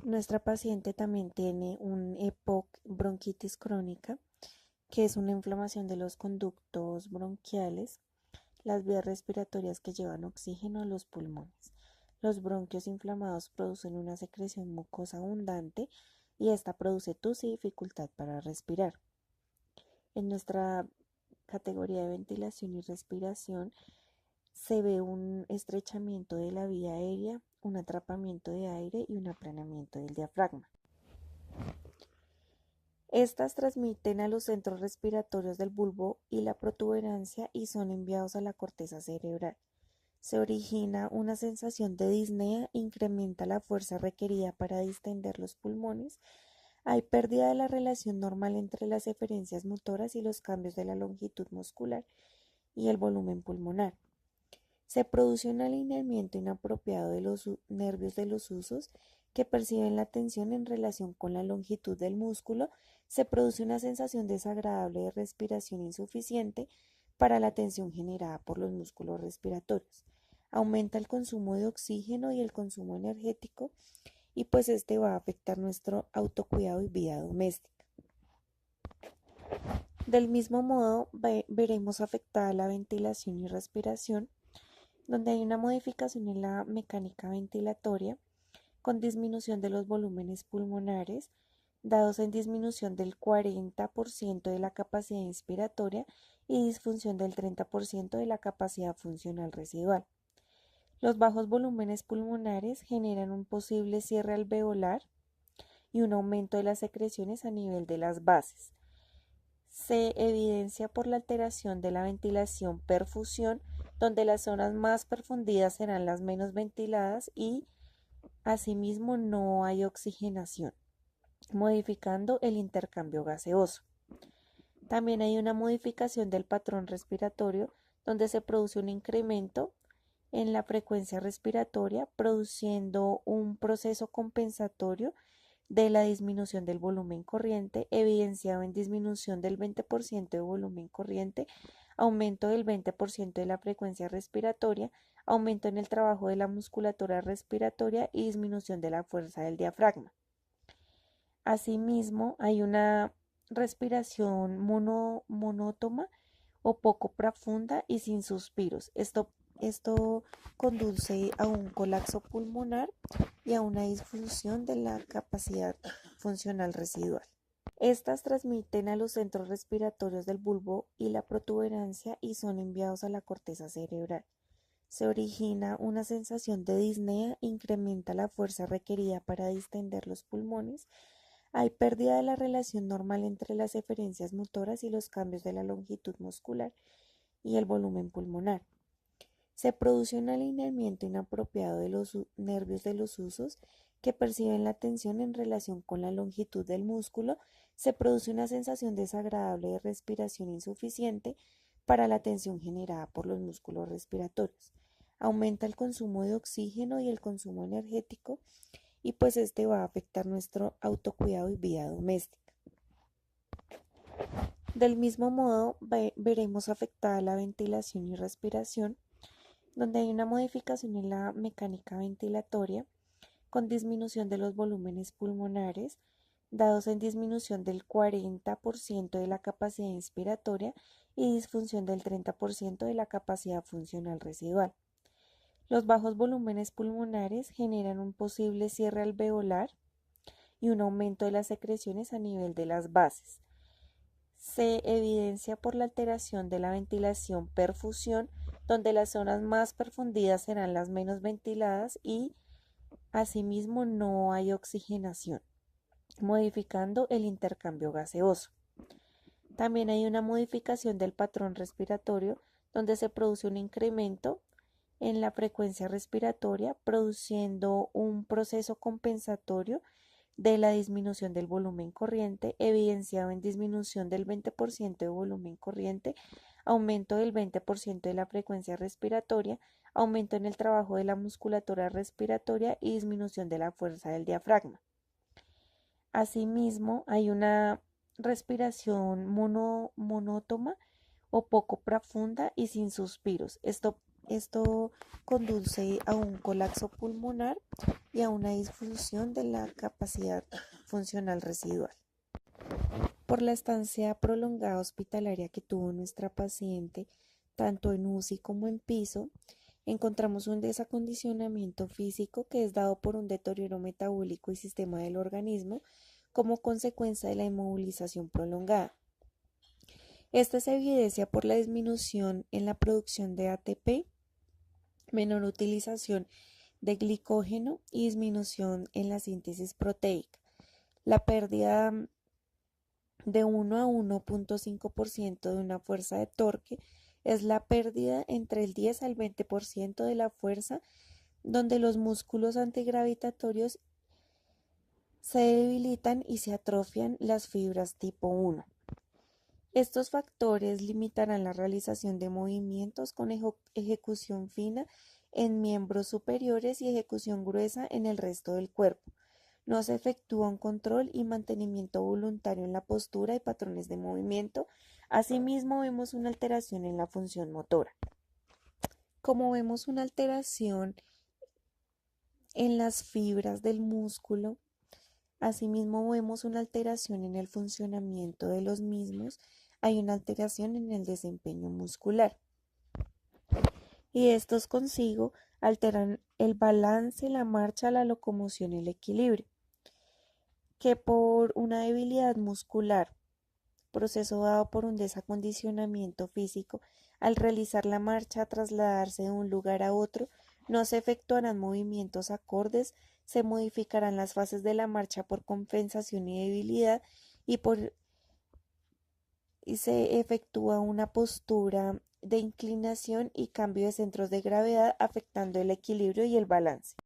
Nuestra paciente también tiene un EPOC bronquitis crónica, que es una inflamación de los conductos bronquiales, las vías respiratorias que llevan oxígeno a los pulmones. Los bronquios inflamados producen una secreción mucosa abundante y esta produce tos y dificultad para respirar. En nuestra categoría de ventilación y respiración se ve un estrechamiento de la vía aérea, un atrapamiento de aire y un aplanamiento del diafragma. Estas transmiten a los centros respiratorios del bulbo y la protuberancia y son enviados a la corteza cerebral. Se origina una sensación de disnea, incrementa la fuerza requerida para distender los pulmones. Hay pérdida de la relación normal entre las eferencias motoras y los cambios de la longitud muscular y el volumen pulmonar. Se produce un alineamiento inapropiado de los nervios de los usos que perciben la tensión en relación con la longitud del músculo. Se produce una sensación desagradable de respiración insuficiente para la tensión generada por los músculos respiratorios. Aumenta el consumo de oxígeno y el consumo energético y pues este va a afectar nuestro autocuidado y vida doméstica. Del mismo modo, veremos afectada la ventilación y respiración, donde hay una modificación en la mecánica ventilatoria con disminución de los volúmenes pulmonares, dados en disminución del 40% de la capacidad inspiratoria y disfunción del 30% de la capacidad funcional residual. Los bajos volúmenes pulmonares generan un posible cierre alveolar y un aumento de las secreciones a nivel de las bases. Se evidencia por la alteración de la ventilación-perfusión, donde las zonas más perfundidas serán las menos ventiladas y asimismo no hay oxigenación, modificando el intercambio gaseoso. También hay una modificación del patrón respiratorio, donde se produce un incremento en la frecuencia respiratoria, produciendo un proceso compensatorio de la disminución del volumen corriente, evidenciado en disminución del 20% de volumen corriente, aumento del 20% de la frecuencia respiratoria, aumento en el trabajo de la musculatura respiratoria y disminución de la fuerza del diafragma. Asimismo, hay una respiración monótona o poco profunda y sin suspiros. Esto conduce a un colapso pulmonar y a una disfunción de la capacidad funcional residual. Estas transmiten a los centros respiratorios del bulbo y la protuberancia y son enviados a la corteza cerebral. Se origina una sensación de disnea, incrementa la fuerza requerida para distender los pulmones. Hay pérdida de la relación normal entre las eferencias motoras y los cambios de la longitud muscular y el volumen pulmonar. Se produce un alineamiento inapropiado de los nervios de los usos que perciben la tensión en relación con la longitud del músculo. Se produce una sensación desagradable de respiración insuficiente para la tensión generada por los músculos respiratorios. Aumenta el consumo de oxígeno y el consumo energético y pues este va a afectar nuestro autocuidado y vida doméstica. Del mismo modo, veremos afectada la ventilación y respiración, donde hay una modificación en la mecánica ventilatoria con disminución de los volúmenes pulmonares, dados en disminución del 40% de la capacidad inspiratoria y disfunción del 30% de la capacidad funcional residual. Los bajos volúmenes pulmonares generan un posible cierre alveolar y un aumento de las secreciones a nivel de las bases. Se evidencia por la alteración de la ventilación-perfusión, donde las zonas más perfundidas serán las menos ventiladas y asimismo no hay oxigenación, modificando el intercambio gaseoso. También hay una modificación del patrón respiratorio, donde se produce un incremento en la frecuencia respiratoria, produciendo un proceso compensatorio de la disminución del volumen corriente, evidenciado en disminución del 20% de volumen corriente, aumento del 20% de la frecuencia respiratoria, aumento en el trabajo de la musculatura respiratoria y disminución de la fuerza del diafragma. Asimismo, hay una respiración monótona o poco profunda y sin suspiros. Esto conduce a un colapso pulmonar y a una disfunción de la capacidad funcional residual. Por la estancia prolongada hospitalaria que tuvo nuestra paciente, tanto en UCI como en piso, encontramos un desacondicionamiento físico que es dado por un deterioro metabólico y sistema del organismo como consecuencia de la inmovilización prolongada. Esta se evidencia por la disminución en la producción de ATP, menor utilización de glicógeno y disminución en la síntesis proteica. La pérdida de 1 a 1.5% de una fuerza de torque es la pérdida entre el 10 al 20% de la fuerza, donde los músculos antigravitatorios se debilitan y se atrofian las fibras tipo 1. Estos factores limitarán la realización de movimientos con ejecución fina en miembros superiores y ejecución gruesa en el resto del cuerpo. No se efectúa un control y mantenimiento voluntario en la postura y patrones de movimiento. Asimismo, vemos una alteración en la función motora. Como vemos una alteración en las fibras del músculo, asimismo vemos una alteración en el funcionamiento de los mismos, hay una alteración en el desempeño muscular. Y estos consigo alteran el balance, la marcha, la locomoción y el equilibrio, que por una debilidad muscular, proceso dado por un desacondicionamiento físico, al realizar la marcha, trasladarse de un lugar a otro, no se efectuarán movimientos acordes, se modificarán las fases de la marcha por compensación y debilidad y se efectúa una postura de inclinación y cambio de centros de gravedad afectando el equilibrio y el balance.